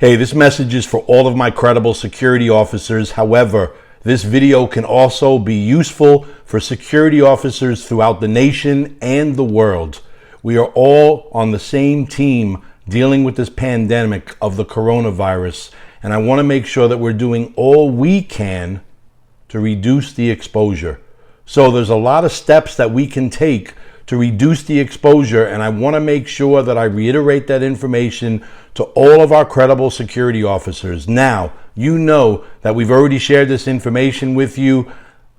Hey, this message is for all of my credible security officers. However, this video can also be useful for security officers throughout the nation and the world. We are all on the same team dealing with this pandemic of the coronavirus, and I want to make sure that we're doing all we can to reduce the exposure. So there's a lot of steps that we can take to reduce the exposure, and I want to make sure that I reiterate that information to all of our credible security officers. Now, you know that we've already shared this information with you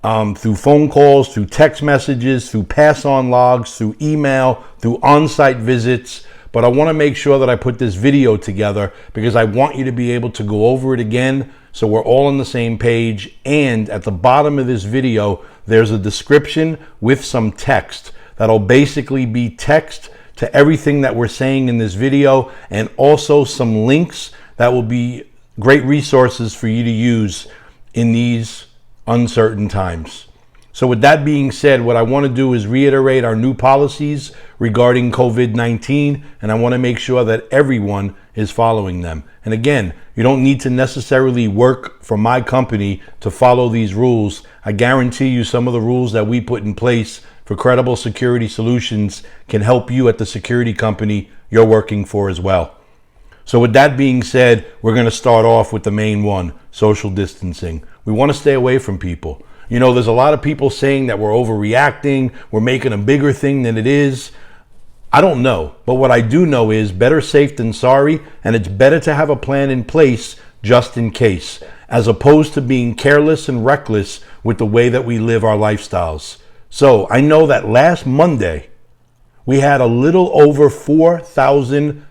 through phone calls, through text messages, through pass-on logs, through email, through on-site visits, but I want to make sure that I put this video together because I want you to be able to go over it again so we're all on the same page. And at the bottom of this video, there's a description with some text that'll basically be text to everything that we're saying in this video, and also some links that will be great resources for you to use in these uncertain times. So with that being said, what I want to do is reiterate our new policies regarding COVID-19, and I want to make sure that everyone is following them. And again, you don't need to necessarily work for my company to follow these rules. I guarantee you some of the rules that we put in place for Credible Security Solutions can help you at the security company you're working for as well. So with that being said, we're going to start off with the main one, social distancing. We want to stay away from people. You know, there's a lot of people saying that we're overreacting, we're making a bigger thing than it is. I don't know, but what I do know is better safe than sorry, and it's better to have a plan in place just in case, as opposed to being careless and reckless with the way that we live our lifestyles. So I know that last Monday, we had a little over 4,000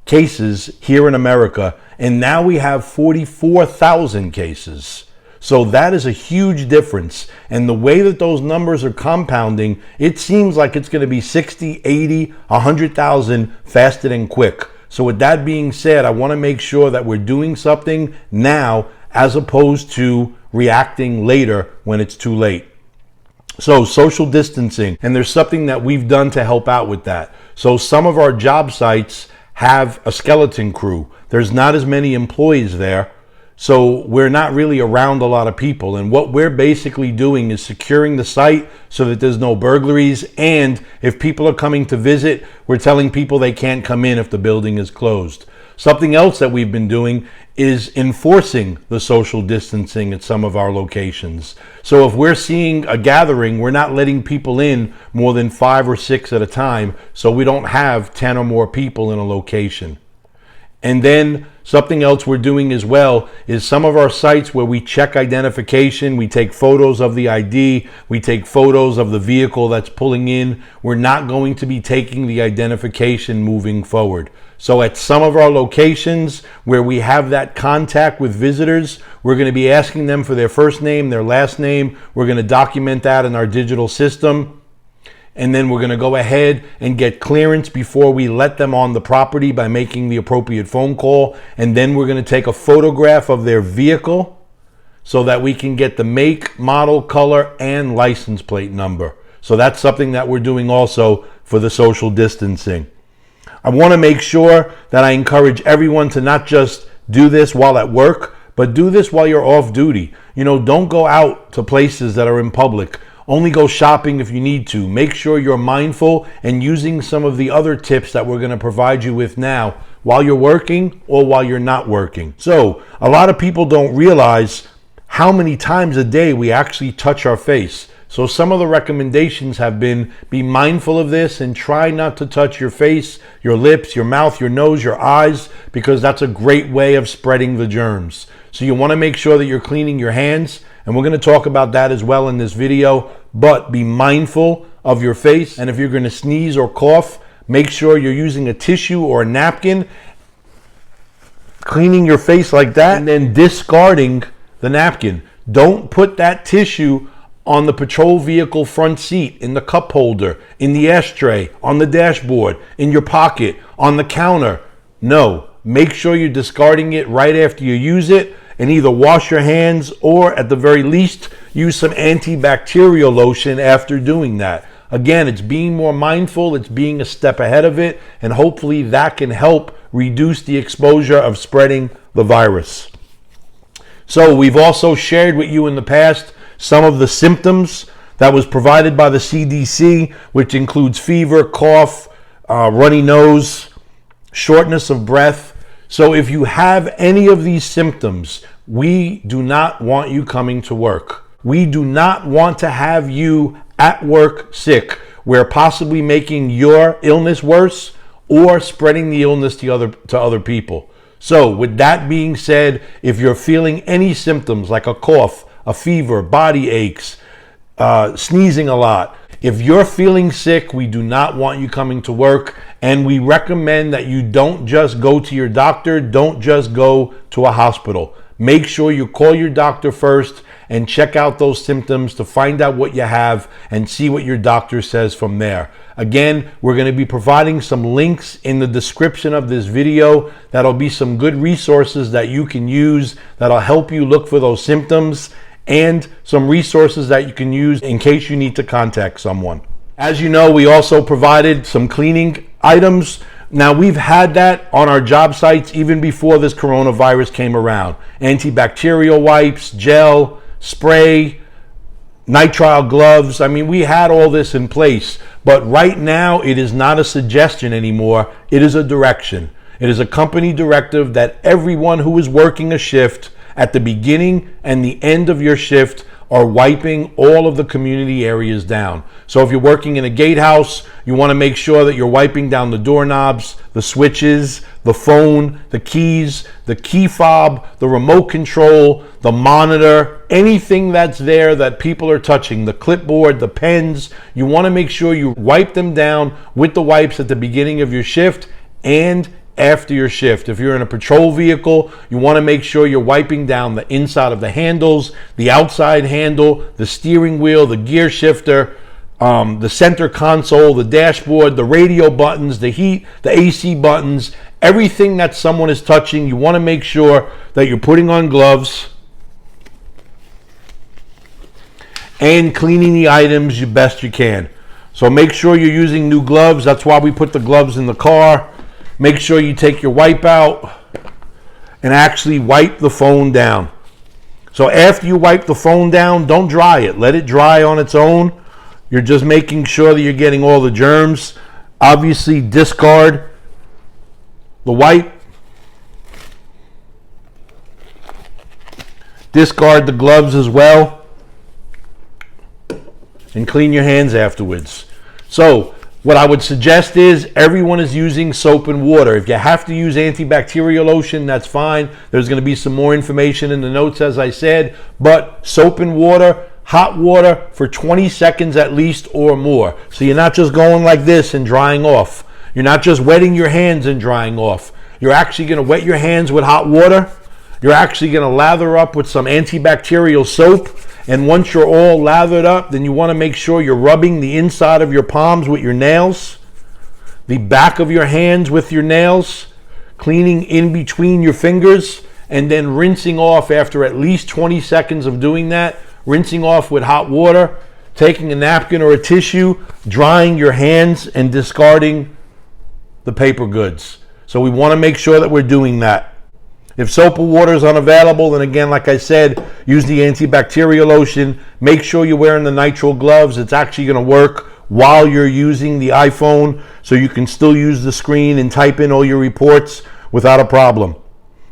cases here in America, and now we have 44,000 cases. So that is a huge difference. And the way that those numbers are compounding, it seems like it's going to be 60, 80, 100,000 fast and quick. So with that being said, I want to make sure that we're doing something now as opposed to reacting later when it's too late. So social distancing, and there's something that we've done to help out with that. So some of our job sites have a skeleton crew. There's not as many employees there, so we're not really around a lot of people. And what we're basically doing is securing the site so that there's no burglaries. And if people are coming to visit, we're telling people they can't come in if the building is closed. Something else that we've been doing is enforcing the social distancing at some of our locations. So if we're seeing a gathering, we're not letting people in more than 5 or 6 at a time, so we don't have 10 or more people in a location. And then something else we're doing as well is some of our sites where we check identification, we take photos of the ID, we take photos of the vehicle that's pulling in. We're not going to be taking the identification moving forward. So at some of our locations where we have that contact with visitors, we're going to be asking them for their first name, their last name. We're going to document that in our digital system. And then we're going to go ahead and get clearance before we let them on the property by making the appropriate phone call. And then we're going to take a photograph of their vehicle so that we can get the make, model, color, and license plate number. So that's something that we're doing also for the social distancing. I want to make sure that I encourage everyone to not just do this while at work, but do this while you're off duty. You know, don't go out to places that are in public. Only go shopping if you need to. Make sure you're mindful and using some of the other tips that we're going to provide you with now while you're working or while you're not working. So a lot of people don't realize how many times a day we actually touch our face. So some of the recommendations have been be mindful of this and try not to touch your face, your lips, your mouth, your nose, your eyes, because that's a great way of spreading the germs. So you want to make sure that you're cleaning your hands, and we're going to talk about that as well in this video, but be mindful of your face. And if you're going to sneeze or cough, make sure you're using a tissue or a napkin, cleaning your face like that, and then discarding the napkin. Don't put that tissue on the patrol vehicle front seat, in the cup holder, in the ashtray, on the dashboard, in your pocket, on the counter. No, make sure you're discarding it right after you use it, and either wash your hands or at the very least use some antibacterial lotion after doing that. Again, it's being more mindful, it's being a step ahead of it, and hopefully that can help reduce the exposure of spreading the virus. So we've also shared with you in the past some of the symptoms that was provided by the CDC, which includes fever, cough, runny nose, shortness of breath. So if you have any of these symptoms, we do not want you coming to work. We do not want to have you at work sick. We're possibly making your illness worse or spreading the illness to other people. So with that being said, if you're feeling any symptoms like a cough, a fever, body aches, sneezing a lot, if you're feeling sick, we do not want you coming to work, and we recommend that you don't just go to your doctor, don't just go to a hospital. Make sure you call your doctor first and check out those symptoms to find out what you have and see what your doctor says from there. Again, we're going to be providing some links in the description of this video. That'll be some good resources that you can use that'll help you look for those symptoms, and some resources that you can use in case you need to contact someone. As you know, we also provided some cleaning items. Now, we've had that on our job sites even before this coronavirus came around. Antibacterial wipes, gel, spray, nitrile gloves. I mean, we had all this in place, but right now it is not a suggestion anymore. It is a direction. It is a company directive that everyone who is working a shift at the beginning and the end of your shift are wiping all of the community areas down. So if you're working in a gatehouse, you want to make sure that you're wiping down the doorknobs, the switches, the phone, the keys, the key fob, the remote control, the monitor, anything that's there that people are touching, the clipboard, the pens. You want to make sure you wipe them down with the wipes at the beginning of your shift and after your shift. If you're in a patrol vehicle, you want to make sure you're wiping down the inside of the handles, the outside handle, the steering wheel, the gear shifter, the center console, the dashboard, the radio buttons, the heat, the AC buttons, everything that someone is touching. You want to make sure that you're putting on gloves and cleaning the items the best you can. So make sure you're using new gloves. That's why we put the gloves in the car. Make sure you take your wipe out and actually wipe the phone down. So after you wipe the phone down, don't dry it. Let it dry on its own. You're just making sure that you're getting all the germs. Obviously, discard the wipe. Discard the gloves as well. And clean your hands afterwards. So what I would suggest is everyone is using soap and water. If you have to use antibacterial lotion, that's fine. There's going to be some more information in the notes, as I said. But soap and water, hot water for 20 seconds at least or more. So you're not just going like this and drying off. You're not just wetting your hands and drying off. You're actually going to wet your hands with hot water. You're actually going to lather up with some antibacterial soap. And once you're all lathered up, then you want to make sure you're rubbing the inside of your palms with your nails, the back of your hands with your nails, cleaning in between your fingers, and then rinsing off after at least 20 seconds of doing that, rinsing off with hot water, taking a napkin or a tissue, drying your hands, and discarding the paper goods. So we want to make sure that we're doing that. If soap or water is unavailable, then again, like I said, use the antibacterial lotion. Make sure you're wearing the nitrile gloves. It's actually going to work while you're using the iPhone, so you can still use the screen and type in all your reports without a problem.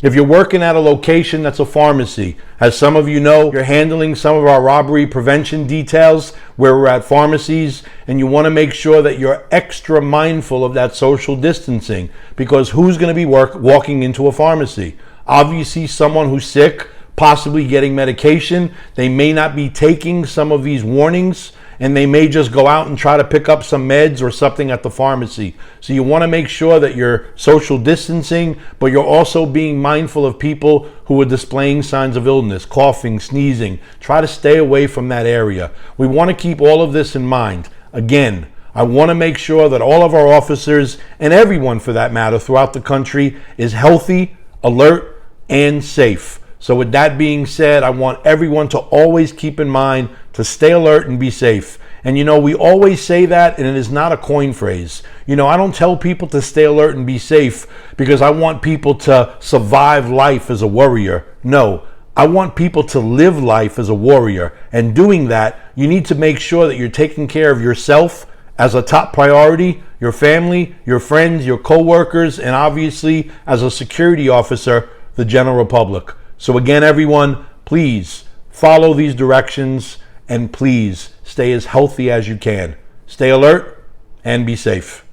If you're working at a location that's a pharmacy, as some of you know, you're handling some of our robbery prevention details where we're at pharmacies, and you want to make sure that you're extra mindful of that social distancing, because who's going to be walking into a pharmacy? Obviously, someone who's sick, possibly getting medication. They may not be taking some of these warnings, and they may just go out and try to pick up some meds or something at the pharmacy. So you want to make sure that you're social distancing, but you're also being mindful of people who are displaying signs of illness, coughing, sneezing. Try to stay away from that area. We want to keep all of this in mind. Again, I want to make sure that all of our officers, and everyone for that matter throughout the country, is healthy, alert, and safe. So with that being said, I want everyone to always keep in mind to stay alert and be safe. And we always say that, and it is not a coin phrase. I don't tell people to stay alert and be safe because I want people to survive life as a warrior. No, I want people to live life as a warrior. And doing that, you need to make sure that you're taking care of yourself as a top priority, your family, your friends, your coworkers, and obviously as a security officer, the general public. So again, everyone, please follow these directions and please stay as healthy as you can. Stay alert and be safe.